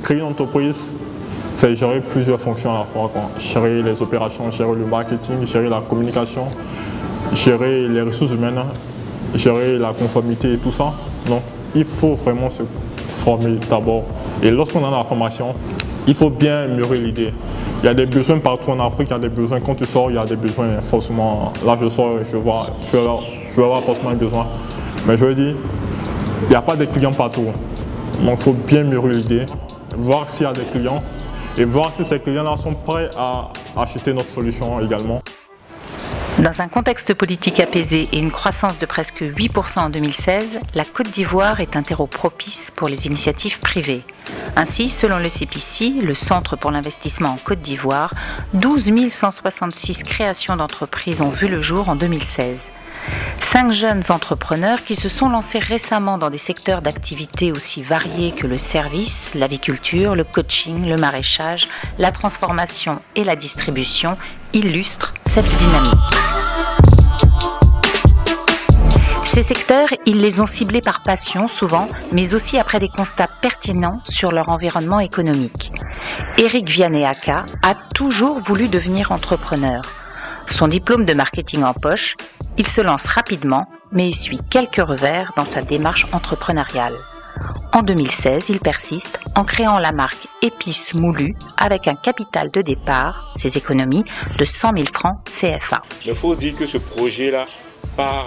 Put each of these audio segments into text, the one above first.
créer une entreprise, c'est gérer plusieurs fonctions à la fois, quoi. Gérer les opérations, gérer le marketing, gérer la communication, gérer les ressources humaines, gérer la conformité et tout ça. Donc, il faut vraiment se former d'abord. Et lorsqu'on est dans la formation, il faut bien mûrir l'idée. Il y a des besoins partout en Afrique, il y a des besoins. Quand tu sors, il y a des besoins forcément. Là, je sors, je vais avoir forcément un besoin. Mais je veux dire, il n'y a pas de clients partout. Donc, il faut bien mûrir l'idée, voir s'il y a des clients et voir si ces clients-là sont prêts à acheter notre solution également. Dans un contexte politique apaisé et une croissance de presque 8% en 2016, la Côte d'Ivoire est un terreau propice pour les initiatives privées. Ainsi, selon le CPC, le Centre pour l'investissement en Côte d'Ivoire, 12 166 créations d'entreprises ont vu le jour en 2016. 5 jeunes entrepreneurs qui se sont lancés récemment dans des secteurs d'activité aussi variés que le service, l'aviculture, le coaching, le maraîchage, la transformation et la distribution illustrent cette dynamique. Ces secteurs, ils les ont ciblés par passion souvent, mais aussi après des constats pertinents sur leur environnement économique. Éric Vianney-Aka a toujours voulu devenir entrepreneur. Son diplôme de marketing en poche, il se lance rapidement, mais essuie quelques revers dans sa démarche entrepreneuriale. En 2016, il persiste en créant la marque Épices Moulues avec un capital de départ, ses économies, de 100 000 francs CFA. Il faut dire que ce projet-là part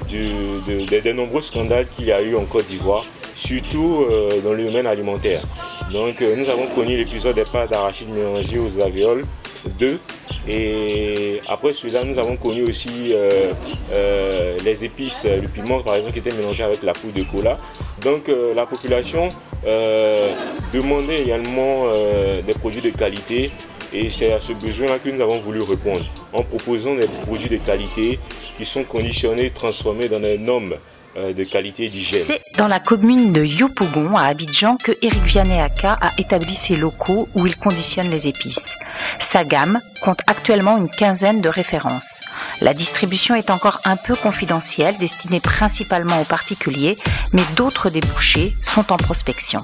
des nombreux scandales qu'il y a eu en Côte d'Ivoire, surtout dans le domaine alimentaire. Donc nous avons connu l'épisode des pâtes d'arachide mélangées aux alvéoles 2. Et après celui-là, nous avons connu aussi les épices, le piment par exemple qui était mélangé avec la poudre de cola. Donc la population demandait également des produits de qualité et c'est à ce besoin-là que nous avons voulu répondre en proposant des produits de qualité qui sont conditionnés, transformés dans des normes de qualité et d'hygiène. C'est dans la commune de Yopougon, à Abidjan, que Éric Vianney-Aka a établi ses locaux où il conditionne les épices. Sa gamme compte actuellement une quinzaine de références. La distribution est encore un peu confidentielle, destinée principalement aux particuliers, mais d'autres débouchés sont en prospection.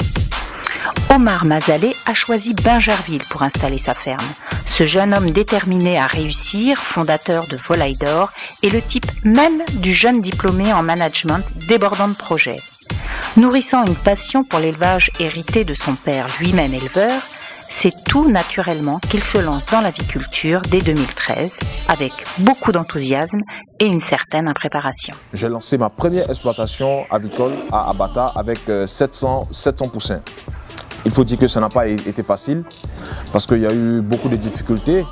Omar Mazaleh a choisi Bingerville pour installer sa ferme. Ce jeune homme déterminé à réussir, fondateur de Volaille d'Or, est le type même du jeune diplômé en management débordant de projets. Nourrissant une passion pour l'élevage hérité de son père lui-même éleveur, c'est tout naturellement qu'il se lance dans l'aviculture dès 2013, avec beaucoup d'enthousiasme et une certaine impréparation. J'ai lancé ma première exploitation avicole à Abata avec 700 poussins. Il faut dire que ça n'a pas été facile parce qu'il y a eu beaucoup de difficultés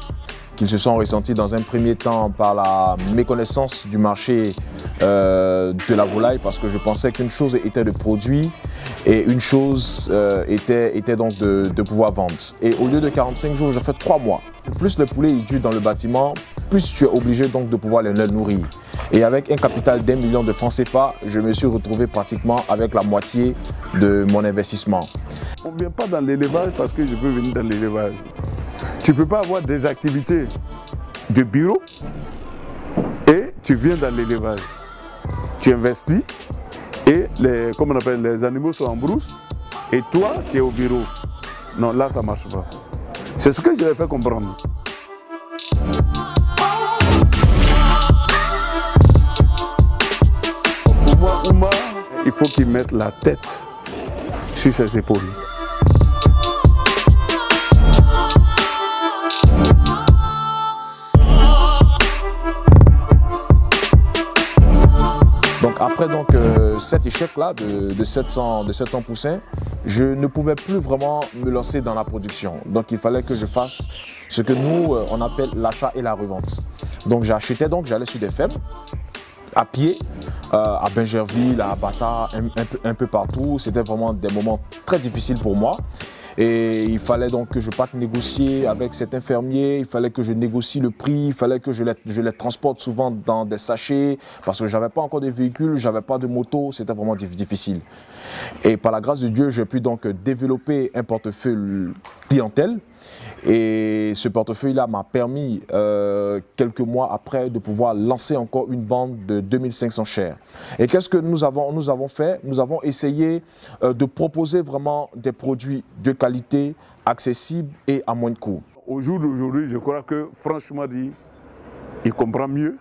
qui se sont ressenties dans un premier temps par la méconnaissance du marché de la volaille, parce que je pensais qu'une chose était de produire et une chose était donc de pouvoir vendre. Et au lieu de 45 jours, j'ai fait 3 mois. Plus le poulet est dû dans le bâtiment, plus tu es obligé donc de pouvoir les nourrir. Et avec un capital d'1 million de francs CFA, je me suis retrouvé pratiquement avec la moitié de mon investissement. On ne vient pas dans l'élevage parce que je veux venir dans l'élevage. Tu ne peux pas avoir des activités de bureau et tu viens dans l'élevage. Tu investis et les animaux sont en brousse et toi, tu es au bureau. Non, là, ça ne marche pas. C'est ce que je vais faire comprendre. Pour moi, Oumar, il faut qu'il mette la tête sur ses épaules. Donc après cet échec-là de 700 poussins, je ne pouvais plus vraiment me lancer dans la production. Donc il fallait que je fasse ce que nous, on appelle l'achat et la revente. Donc j'achetais, j'allais sur des fermes, à pied, à Bingerville, à Abata, un peu partout. C'était vraiment des moments très difficiles pour moi. Et il fallait donc que je parte négocier avec certains fermiers, il fallait que je négocie le prix, il fallait que je les transporte souvent dans des sachets parce que je n'avais pas encore de véhicule, je n'avais pas de moto, c'était vraiment difficile. Et par la grâce de Dieu, j'ai pu donc développer un portefeuille clientèle Et ce portefeuille-là m'a permis, quelques mois après, de pouvoir lancer encore une vente de 2500 shares. Et qu'est-ce que nous avons fait? Nous avons essayé de proposer vraiment des produits de qualité, accessibles et à moins de coûts. Au jour d'aujourd'hui, je crois que, franchement dit, il comprend mieux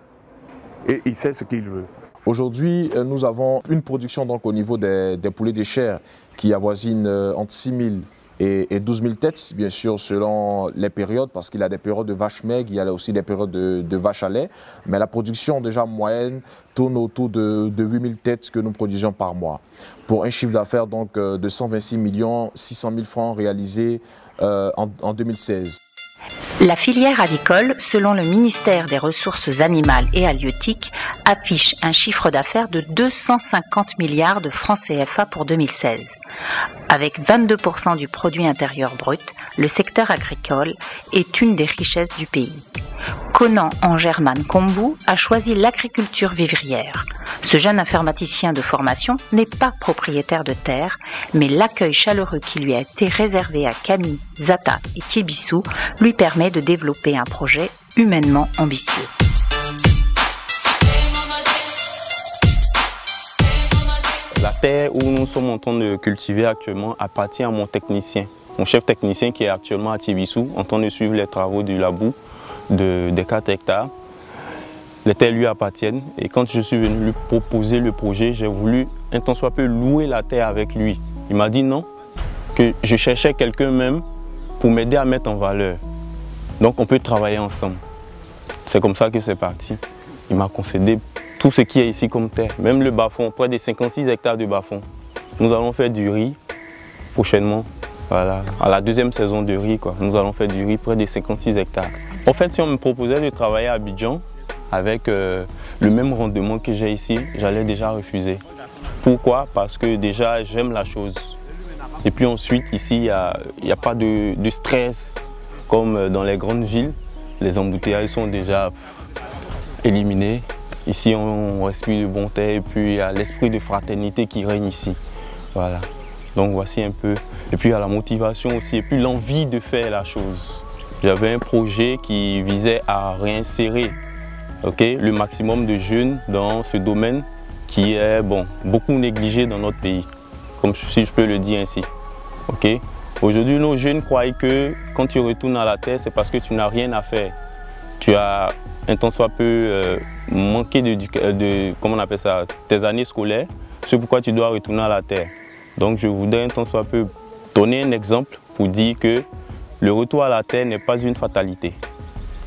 et il sait ce qu'il veut. Aujourd'hui, nous avons une production donc, au niveau des poulets de chair qui avoisine entre 6 000 et 12 000 têtes, bien sûr selon les périodes, parce qu'il y a des périodes de vaches maigres, il y a aussi des périodes de vaches à lait. Mais la production déjà moyenne tourne autour de 8 000 têtes que nous produisons par mois. Pour un chiffre d'affaires donc de 126 600 000 francs réalisé en 2016. La filière avicole, selon le ministère des Ressources animales et halieutiques, affiche un chiffre d'affaires de 250 milliards de francs CFA pour 2016. Avec 22% du produit intérieur brut, le secteur agricole est une des richesses du pays. Conan Angerman Kombu a choisi l'agriculture vivrière. Ce jeune informaticien de formation n'est pas propriétaire de terre, mais l'accueil chaleureux qui lui a été réservé à Camille, Zata et Thibissou lui permet de développer un projet humainement ambitieux. La terre où nous sommes en train de cultiver actuellement appartient à mon technicien, mon chef technicien qui est actuellement à Thibissou, en train de suivre les travaux du labour des 4 hectares. Les terres lui appartiennent et quand je suis venu lui proposer le projet, j'ai voulu un tant soit peu louer la terre avec lui. Il m'a dit non, que je cherchais quelqu'un même pour m'aider à mettre en valeur. Donc on peut travailler ensemble. C'est comme ça que c'est parti. Il m'a concédé tout ce qui est ici comme terre, même le bas-fond, près de 56 hectares de bas-fond. Nous allons faire du riz prochainement, voilà, à la 2e saison de riz, quoi. Nous allons faire du riz près de 56 hectares. En fait, si on me proposait de travailler à Abidjan avec le même rendement que j'ai ici, j'allais déjà refuser. Pourquoi? Parce que déjà, j'aime la chose. Et puis ensuite, ici, il n'y a pas de stress comme dans les grandes villes. Les embouteillages sont déjà éliminés. Ici, on respire de bon air et puis il y a l'esprit de fraternité qui règne ici. Voilà. Donc voici un peu. Et puis il y a la motivation aussi et puis l'envie de faire la chose. J'avais un projet qui visait à réinsérer le maximum de jeunes dans ce domaine qui est beaucoup négligé dans notre pays, comme si je peux le dire ainsi. Aujourd'hui, nos jeunes croient que quand tu retournes à la terre, c'est parce que tu n'as rien à faire. Tu as un tant soit peu manqué comment on appelle ça, tes années scolaires, c'est pourquoi tu dois retourner à la terre. Donc je voudrais un tant soit peu donner un exemple pour dire que le retour à la terre n'est pas une fatalité,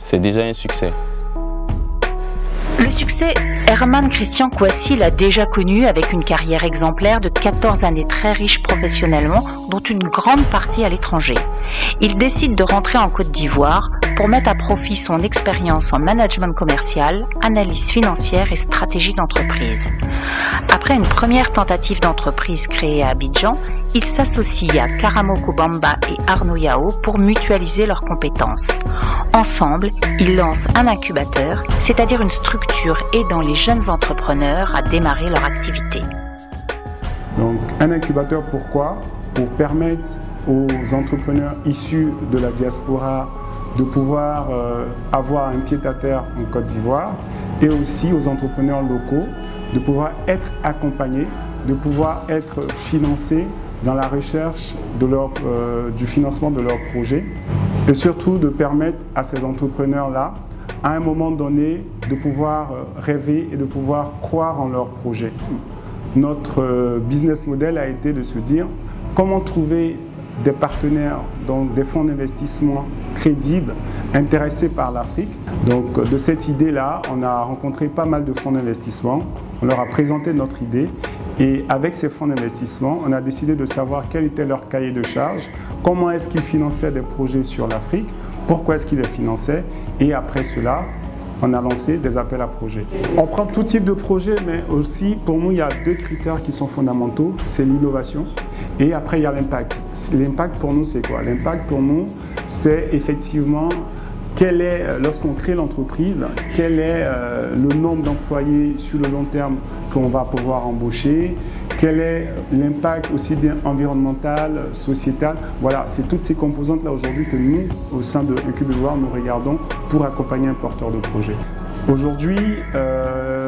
c'est déjà un succès. Le succès, Herman Christian Kouassi l'a déjà connu avec une carrière exemplaire de 14 années très riches professionnellement, dont une grande partie à l'étranger. Il décide de rentrer en Côte d'Ivoire pour mettre à profit son expérience en management commercial, analyse financière et stratégie d'entreprise. Après une première tentative d'entreprise créée à Abidjan, il s'associe à Karamoko Bamba et Arnaud Yao pour mutualiser leurs compétences. Ensemble, ils lancent un incubateur, c'est-à-dire une structure aidant les jeunes entrepreneurs à démarrer leur activité. Donc un incubateur, pourquoi? Pour permettre aux entrepreneurs issus de la diaspora de pouvoir avoir un pied-à-terre en Côte d'Ivoire et aussi aux entrepreneurs locaux de pouvoir être accompagnés, de pouvoir être financés dans la recherche du financement de leurs projets et surtout de permettre à ces entrepreneurs-là, à un moment donné, de pouvoir rêver et de pouvoir croire en leurs projets. Notre business model a été de se dire comment trouver des partenaires, donc des fonds d'investissement crédibles, intéressés par l'Afrique. Donc de cette idée-là, on a rencontré pas mal de fonds d'investissement, on leur a présenté notre idée et avec ces fonds d'investissement, on a décidé de savoir quel était leur cahier de charges, comment est-ce qu'ils finançaient des projets sur l'Afrique, pourquoi est-ce qu'ils les finançaient et après cela, on a lancé des appels à projets. On prend tout type de projet, mais aussi, pour nous, il y a 2 critères qui sont fondamentaux. C'est l'innovation et après, il y a l'impact. L'impact pour nous, c'est quoi? L'impact pour nous, c'est effectivement lorsqu'on crée l'entreprise, quel est le nombre d'employés sur le long terme qu'on va pouvoir embaucher, quel est l'impact aussi bien environnemental, sociétal. Voilà, c'est toutes ces composantes-là aujourd'hui que nous, au sein de Incubivoire, nous regardons pour accompagner un porteur de projet. Aujourd'hui,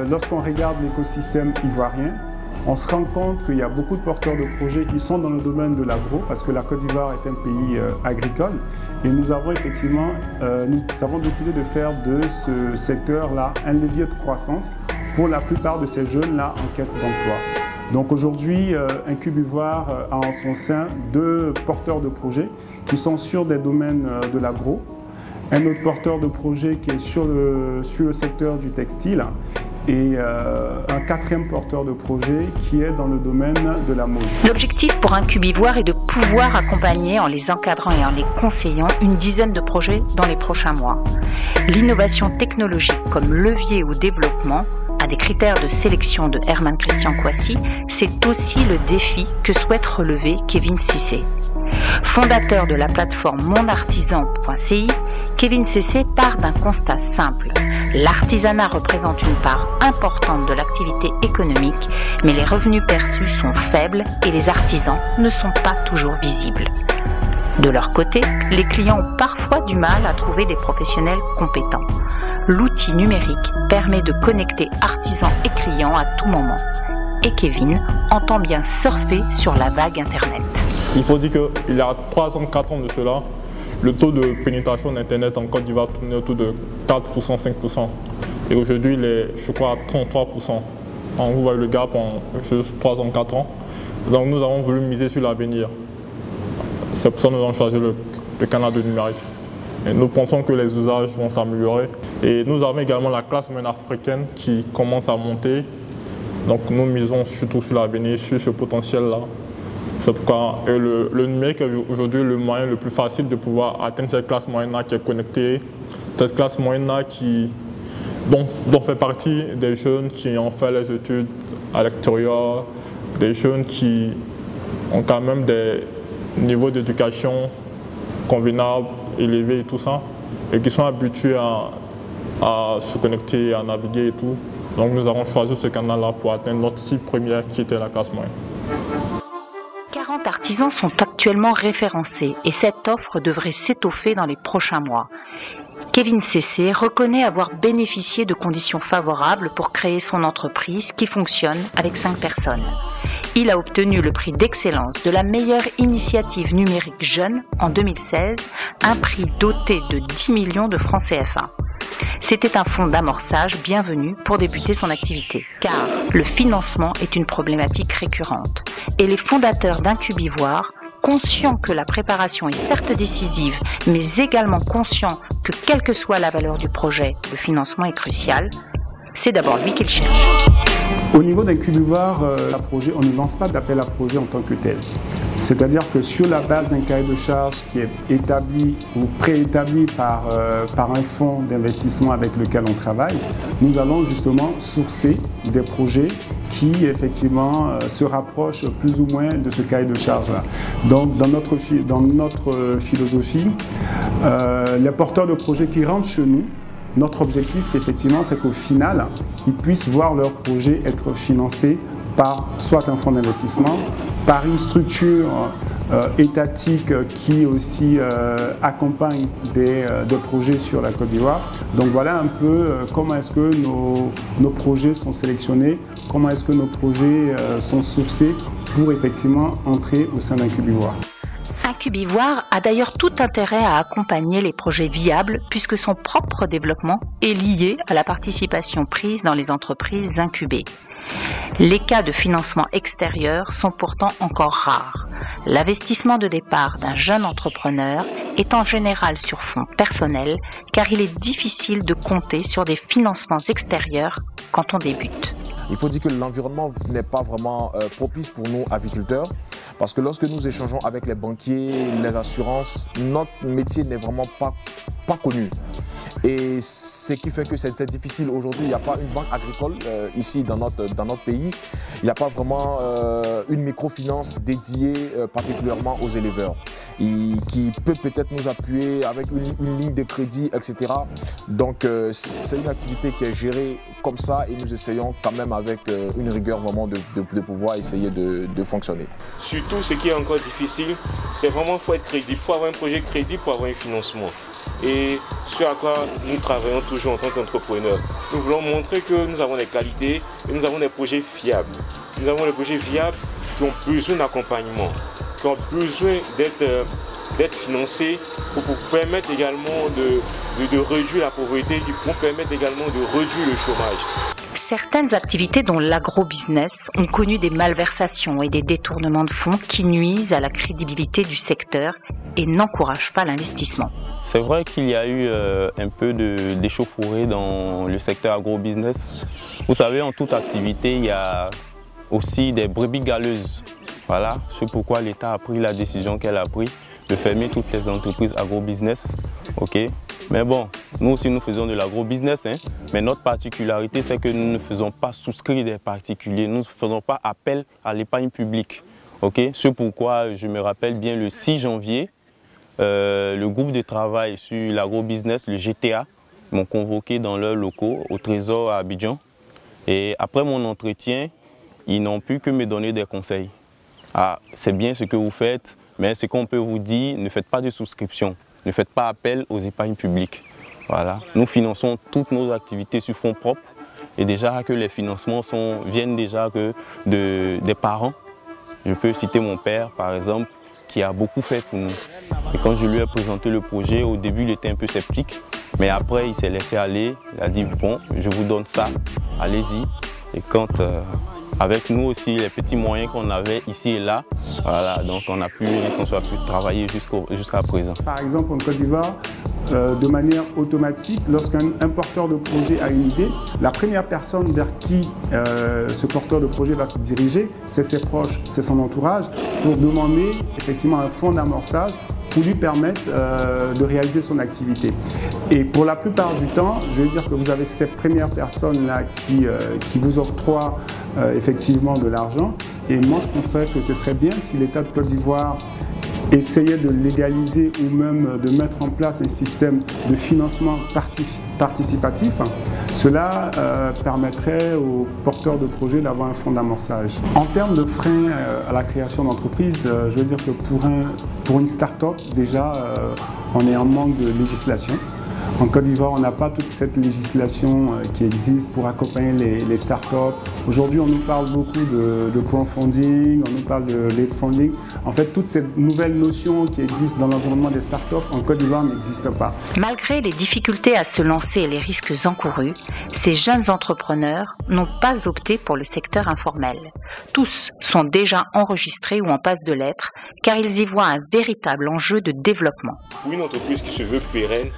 lorsqu'on regarde l'écosystème ivoirien, on se rend compte qu'il y a beaucoup de porteurs de projets qui sont dans le domaine de l'agro, parce que la Côte d'Ivoire est un pays agricole. Et nous avons effectivement décidé de faire de ce secteur-là un levier de croissance pour la plupart de ces jeunes-là en quête d'emploi. Donc aujourd'hui, Incubivoire a en son sein 2 porteurs de projets qui sont sur des domaines de l'agro, un autre porteur de projet qui est sur le secteur du textile, et un 4e porteur de projet qui est dans le domaine de la mode. L'objectif pour Incubivoire est de pouvoir accompagner, en les encadrant et en les conseillant, une dizaine de projets dans les prochains mois. L'innovation technologique comme levier au développement à des critères de sélection de Herman Christian Kouassi, c'est aussi le défi que souhaite relever Kevin Cissé. Fondateur de la plateforme monartisan.ci, Kevin Cissé part d'un constat simple. L'artisanat représente une part importante de l'activité économique, mais les revenus perçus sont faibles et les artisans ne sont pas toujours visibles. De leur côté, les clients ont parfois du mal à trouver des professionnels compétents. L'outil numérique permet de connecter artisans et clients à tout moment. Et Kevin entend bien surfer sur la vague Internet. Il faut dire qu'il y a 3 ans, 4 ans de cela, le taux de pénétration d'Internet en Côte d'Ivoire tournait autour de 4%, 5%. Et aujourd'hui, il est, je crois, à 33%. On voit le gap en juste 3 ans, 4 ans. Donc nous avons voulu miser sur l'avenir. C'est pour ça que nous avons choisi le canal de numérique. Et nous pensons que les usages vont s'améliorer. Et nous avons également la classe moyenne africaine qui commence à monter. Donc nous misons surtout sur l'avenir, sur ce potentiel-là. C'est pourquoi le numérique est aujourd'hui le moyen le plus facile de pouvoir atteindre cette classe moyenne-là qui est connectée. Cette classe moyenne-là dont fait partie des jeunes qui ont fait les études à l'extérieur, des jeunes qui ont quand même des niveaux d'éducation convenables, élevés et tout ça, et qui sont habitués à se connecter, à naviguer et tout. Donc nous avons choisi ce canal-là pour atteindre notre cible première qui était la classe moyenne. 40 artisans sont actuellement référencés et cette offre devrait s'étoffer dans les prochains mois. Kevin Cissé reconnaît avoir bénéficié de conditions favorables pour créer son entreprise qui fonctionne avec 5 personnes. Il a obtenu le prix d'excellence de la meilleure initiative numérique jeune en 2016, un prix doté de 10 millions de francs CFA. C'était un fonds d'amorçage bienvenu pour débuter son activité, car le financement est une problématique récurrente. Et les fondateurs d'Incubivoire, conscients que la préparation est certes décisive, mais également conscients que quelle que soit la valeur du projet, le financement est crucial, c'est d'abord lui qu'ils cherchent. Au niveau d'Incubivoire, on ne lance pas d'appel à projet en tant que tel. C'est-à-dire que sur la base d'un cahier de charges qui est établi ou préétabli par un fonds d'investissement avec lequel on travaille, nous allons justement sourcer des projets qui effectivement se rapprochent plus ou moins de ce cahier de charges-là. Donc dans notre philosophie, les porteurs de projets qui rentrent chez nous, notre objectif, effectivement, c'est qu'au final, ils puissent voir leur projet être financé par soit un fonds d'investissement, par une structure étatique qui aussi accompagne des projets sur la Côte d'Ivoire. Donc voilà un peu comment est-ce que nos projets sont sélectionnés, comment est-ce que nos projets sont sourcés pour effectivement entrer au sein d'Incubivoire. Incubivoire a d'ailleurs tout intérêt à accompagner les projets viables puisque son propre développement est lié à la participation prise dans les entreprises incubées. Les cas de financement extérieur sont pourtant encore rares. L'investissement de départ d'un jeune entrepreneur est en général sur fonds personnels car il est difficile de compter sur des financements extérieurs quand on débute. Il faut dire que l'environnement n'est pas vraiment propice pour nous, aviculteurs, Parce que lorsque nous échangeons avec les banquiers, les assurances, notre métier n'est vraiment pas connu. Et ce qui fait que c'est difficile aujourd'hui. Il n'y a pas une banque agricole ici dans notre pays. Il n'y a pas vraiment une microfinance dédiée particulièrement aux éleveurs et qui peut peut-être nous appuyer avec une ligne de crédit, etc. Donc c'est une activité qui est gérée comme ça et nous essayons quand même avec une rigueur vraiment de pouvoir essayer de fonctionner. Surtout, ce qui est encore difficile, c'est vraiment qu'il faut être crédible. Il faut avoir un projet crédible pour avoir un financement. Et ce à quoi nous travaillons toujours en tant qu'entrepreneurs. Nous voulons montrer que nous avons des qualités et nous avons des projets fiables. Nous avons des projets viables qui ont besoin d'accompagnement, qui ont besoin d'être financés pour permettre également de réduire la pauvreté, qui pourront permettre également de réduire le chômage. Certaines activités dont l'agro-business ont connu des malversations et des détournements de fonds qui nuisent à la crédibilité du secteur et n'encouragent pas l'investissement. C'est vrai qu'il y a eu un peu d'échauffourée dans le secteur agro-business. Vous savez, en toute activité, il y a aussi des brebis galeuses. Voilà, c'est pourquoi l'État a pris la décision qu'elle a prise de fermer toutes les entreprises agro-business. Okay. Mais bon, nous aussi nous faisons de l'agro-business, hein, mais notre particularité c'est que nous ne faisons pas souscrire des particuliers, nous ne faisons pas appel à l'épargne publique. Okay. C'est pourquoi je me rappelle bien le 6 janvier, le groupe de travail sur l'agro-business, le GTA, m'ont convoqué dans leurs locaux au Trésor à Abidjan. Et après mon entretien, ils n'ont pu que me donner des conseils. Ah, c'est bien ce que vous faites, mais ce qu'on peut vous dire, ne faites pas de souscription, ne faites pas appel aux épargnes publiques. Voilà. Nous finançons toutes nos activités sur fonds propres et déjà que les financements viennent déjà des parents. Je peux citer mon père par exemple, qui a beaucoup fait pour nous. Et quand je lui ai présenté le projet, au début il était un peu sceptique, mais après il s'est laissé aller, il a dit bon, je vous donne ça, allez-y. Et quand avec nous aussi les petits moyens qu'on avait ici et là, voilà, donc on a pu travailler jusqu'à présent. Par exemple en Côte d'Ivoire, de manière automatique, lorsqu'un porteur de projet a une idée, la première personne vers qui ce porteur de projet va se diriger, c'est ses proches, c'est son entourage, pour demander effectivement un fonds d'amorçage pour lui permettre de réaliser son activité. Et pour la plupart du temps, je veux dire que vous avez ces premières personnes-là qui vous octroient effectivement de l'argent. Et moi, je penserais que ce serait bien si l'État de Côte d'Ivoire essayait de légaliser ou même de mettre en place un système de financement participatif. Cela permettrait aux porteurs de projets d'avoir un fonds d'amorçage. En termes de freins à la création d'entreprises, je veux dire que pour une start-up, déjà, on est en manque de législation. En Côte d'Ivoire, on n'a pas toute cette législation qui existe pour accompagner les startups. Aujourd'hui, on nous parle beaucoup de crowdfunding, on nous parle de lead funding. En fait, toutes ces nouvelles notions qui existent dans l'environnement des startups en Côte d'Ivoire n'existent pas. Malgré les difficultés à se lancer et les risques encourus, ces jeunes entrepreneurs n'ont pas opté pour le secteur informel. Tous sont déjà enregistrés ou en passe de l'être, car ils y voient un véritable enjeu de développement. Pour une entreprise qui se veut pérenne,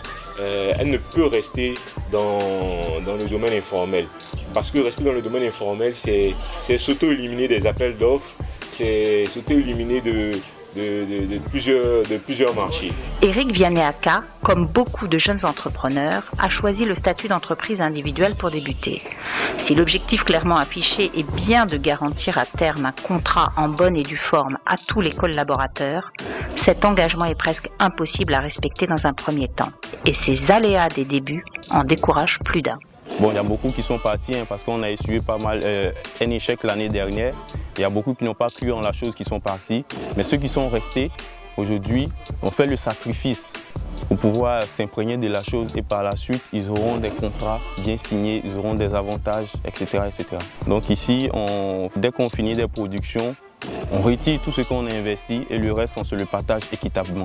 elle ne peut rester dans le domaine informel. Parce que rester dans le domaine informel, c'est s'auto-éliminer des appels d'offres, c'est s'auto-éliminer de plusieurs marchés. Eric Vianney-Aka, comme beaucoup de jeunes entrepreneurs, a choisi le statut d'entreprise individuelle pour débuter. Si l'objectif clairement affiché est bien de garantir à terme un contrat en bonne et due forme à tous les collaborateurs, cet engagement est presque impossible à respecter dans un premier temps. Et ces aléas des débuts en découragent plus d'un. Bon, il y a beaucoup qui sont partis parce qu'on a essuyé pas mal un échec l'année dernière. Il y a beaucoup qui n'ont pas cru en la chose qui sont partis. Mais ceux qui sont restés, aujourd'hui, ont fait le sacrifice pour pouvoir s'imprégner de la chose et par la suite, ils auront des contrats bien signés, ils auront des avantages, etc. etc. Donc ici, dès qu'on finit des productions, on retire tout ce qu'on a investi et le reste, on se le partage équitablement.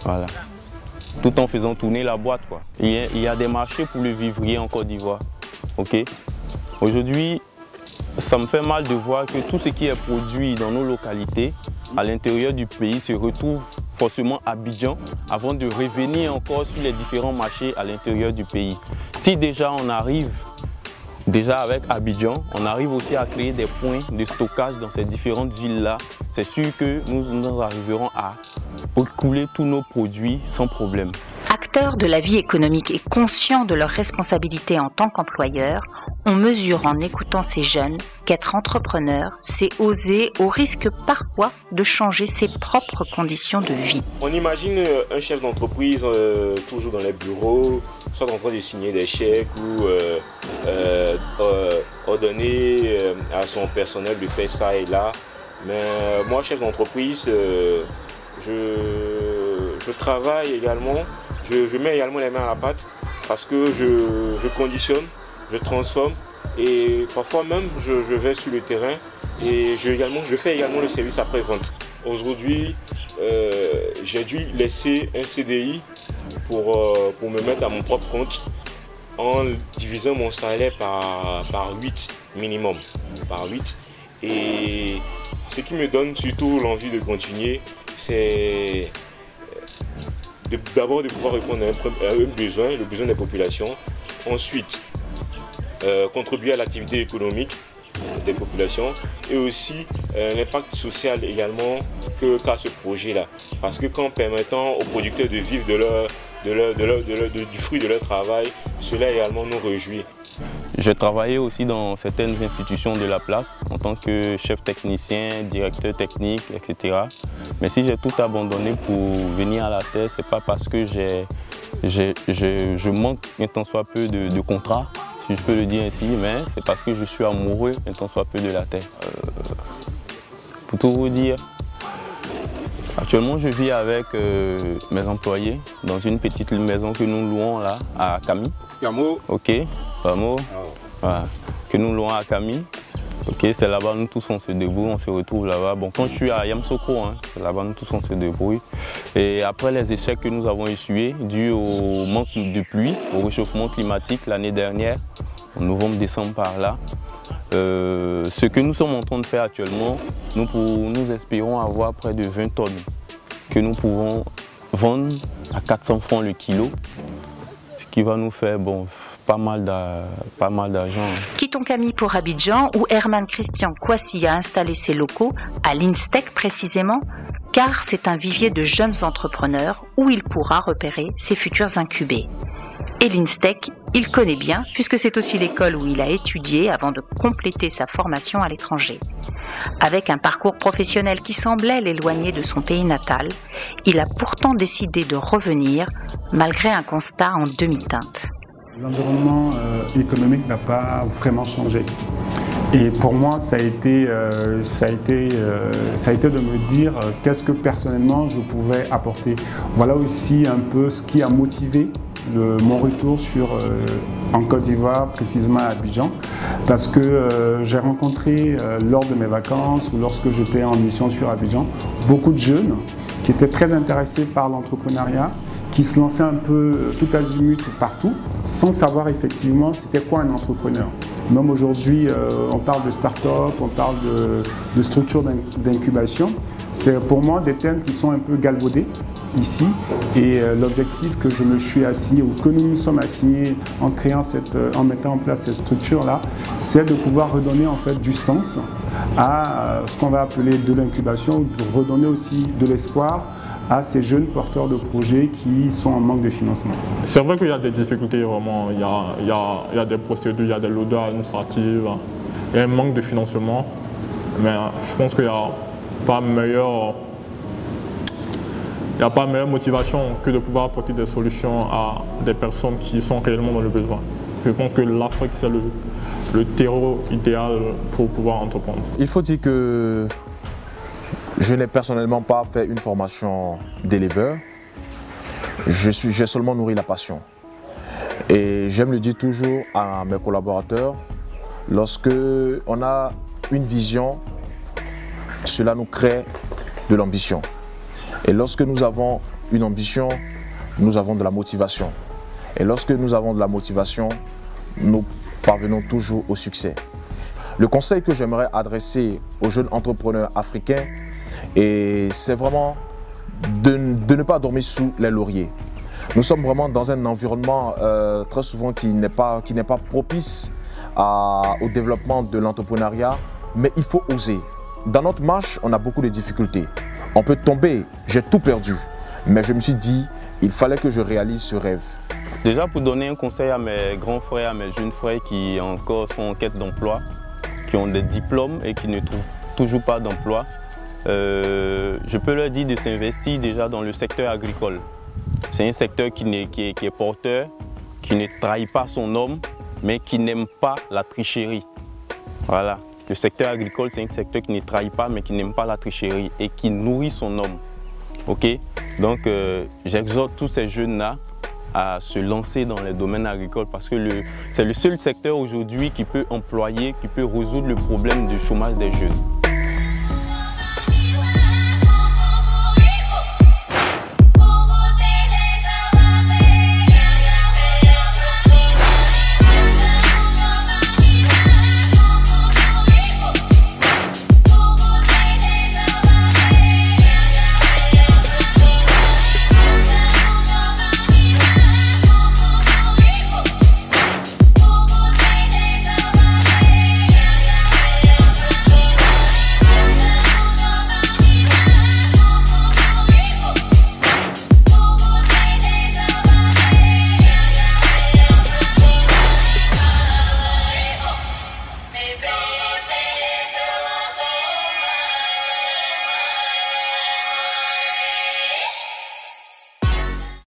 Voilà. Tout en faisant tourner la boîte, quoi. Il y a des marchés pour le vivrier en Côte d'Ivoire. Okay? Aujourd'hui, ça me fait mal de voir que tout ce qui est produit dans nos localités, à l'intérieur du pays, se retrouve forcément à Abidjan avant de revenir encore sur les différents marchés à l'intérieur du pays. Si déjà on arrive Déjà avec Abidjan, on arrive aussi à créer des points de stockage dans ces différentes villes-là. C'est sûr que nous arriverons à écouler tous nos produits sans problème. Acteurs de la vie économique et conscients de leurs responsabilités en tant qu'employeurs, on mesure en écoutant ces jeunes qu'être entrepreneur, c'est oser au risque parfois de changer ses propres conditions de vie. On imagine un chef d'entreprise toujours dans les bureaux, soit en train de signer des chèques ou ordonner à son personnel de faire ça et là. Mais moi, chef d'entreprise, je travaille également, je mets également les mains à la pâte parce que je conditionne, je transforme et parfois même je vais sur le terrain et je fais également le service après-vente. Aujourd'hui, j'ai dû laisser un CDI pour me mettre à mon propre compte en divisant mon salaire par 8 minimum, par 8. Et ce qui me donne surtout l'envie de continuer, c'est d'abord de pouvoir répondre à un besoin, le besoin des populations. Ensuite, contribuer à l'activité économique des populations et aussi l'impact social également qu'a ce projet-là. Parce que qu'en permettant aux producteurs de vivre du fruit de leur travail, cela également nous réjouit. J'ai travaillé aussi dans certaines institutions de la place en tant que chef technicien, directeur technique, etc. Mais si j'ai tout abandonné pour venir à la terre, c'est pas parce que je manque un tant soit peu de contrats, si je peux le dire ainsi, mais c'est parce que je suis amoureux un tant soit peu de la terre. Pour tout vous dire, actuellement je vis avec mes employés dans une petite maison que nous louons là à Camille. Yamo. Ok, Yamo. Voilà. Que nous louons à Camille. Ok, c'est là-bas nous tous on se débrouille, on se retrouve là-bas. Bon, quand je suis à Yamsoko, c'est là-bas nous tous on se débrouille. Et après les échecs que nous avons essuyés, dus au manque de pluie, au réchauffement climatique l'année dernière, en novembre-décembre par là, ce que nous sommes en train de faire actuellement, nous espérons avoir près de 20 tonnes que nous pouvons vendre à 400 francs le kilo, ce qui va nous faire pas mal d'argent. Quittons Camille pour Abidjan, où Herman Christian Kouassi a installé ses locaux, à l'INSTEC précisément, car c'est un vivier de jeunes entrepreneurs où il pourra repérer ses futurs incubés. Et l'INSTEC, il connaît bien, puisque c'est aussi l'école où il a étudié avant de compléter sa formation à l'étranger. Avec un parcours professionnel qui semblait l'éloigner de son pays natal, il a pourtant décidé de revenir, malgré un constat en demi-teinte. L'environnement économique n'a pas vraiment changé. Et pour moi, ça a été de me dire qu'est-ce que personnellement je pouvais apporter. Voilà aussi un peu ce qui a motivé mon retour en Côte d'Ivoire, précisément à Abidjan, parce que j'ai rencontré lors de mes vacances ou lorsque j'étais en mission sur Abidjan, beaucoup de jeunes qui étaient très intéressés par l'entrepreneuriat, qui se lançaient un peu tout azimut partout, sans savoir effectivement c'était quoi un entrepreneur. Même aujourd'hui, on parle de start-up, on parle de structures d'incubation. C'est pour moi des thèmes qui sont un peu galvaudés ici, et l'objectif que je me suis assigné ou que nous nous sommes assignés en mettant en place cette structure-là, c'est de pouvoir redonner en fait du sens à ce qu'on va appeler de l'incubation, ou de redonner aussi de l'espoir à ces jeunes porteurs de projets qui sont en manque de financement. C'est vrai qu'il y a des difficultés vraiment, il y a des procédures, il y a des lourdeurs administratives, il y a un manque de financement, mais je pense qu'il n'y a pas meilleure motivation que de pouvoir apporter des solutions à des personnes qui sont réellement dans le besoin. Je pense que l'Afrique, c'est le terreau idéal pour pouvoir entreprendre. Il faut dire que je n'ai personnellement pas fait une formation d'éleveur. J'ai seulement nourri la passion. Et j'aime le dire toujours à mes collaborateurs, lorsque on a une vision, cela nous crée de l'ambition. Et lorsque nous avons une ambition, nous avons de la motivation. Et lorsque nous avons de la motivation, nous parvenons toujours au succès. Le conseil que j'aimerais adresser aux jeunes entrepreneurs africains, c'est vraiment de ne pas dormir sous les lauriers. Nous sommes vraiment dans un environnement très souvent qui n'est pas propice au développement de l'entrepreneuriat, mais il faut oser. Dans notre marche, on a beaucoup de difficultés. On peut tomber, j'ai tout perdu. Mais je me suis dit, il fallait que je réalise ce rêve. Déjà, pour donner un conseil à mes grands frères, à mes jeunes frères qui encore sont en quête d'emploi, qui ont des diplômes et qui ne trouvent toujours pas d'emploi, je peux leur dire de s'investir déjà dans le secteur agricole. C'est un secteur qui est porteur, qui ne trahit pas son homme, mais qui n'aime pas la tricherie. Voilà. Le secteur agricole, c'est un secteur qui ne trahit pas, mais qui n'aime pas la tricherie et qui nourrit son homme. Okay? Donc, j'exhorte tous ces jeunes-là à se lancer dans les domaines agricoles parce que c'est le seul secteur aujourd'hui qui peut employer, qui peut résoudre le problème du chômage des jeunes.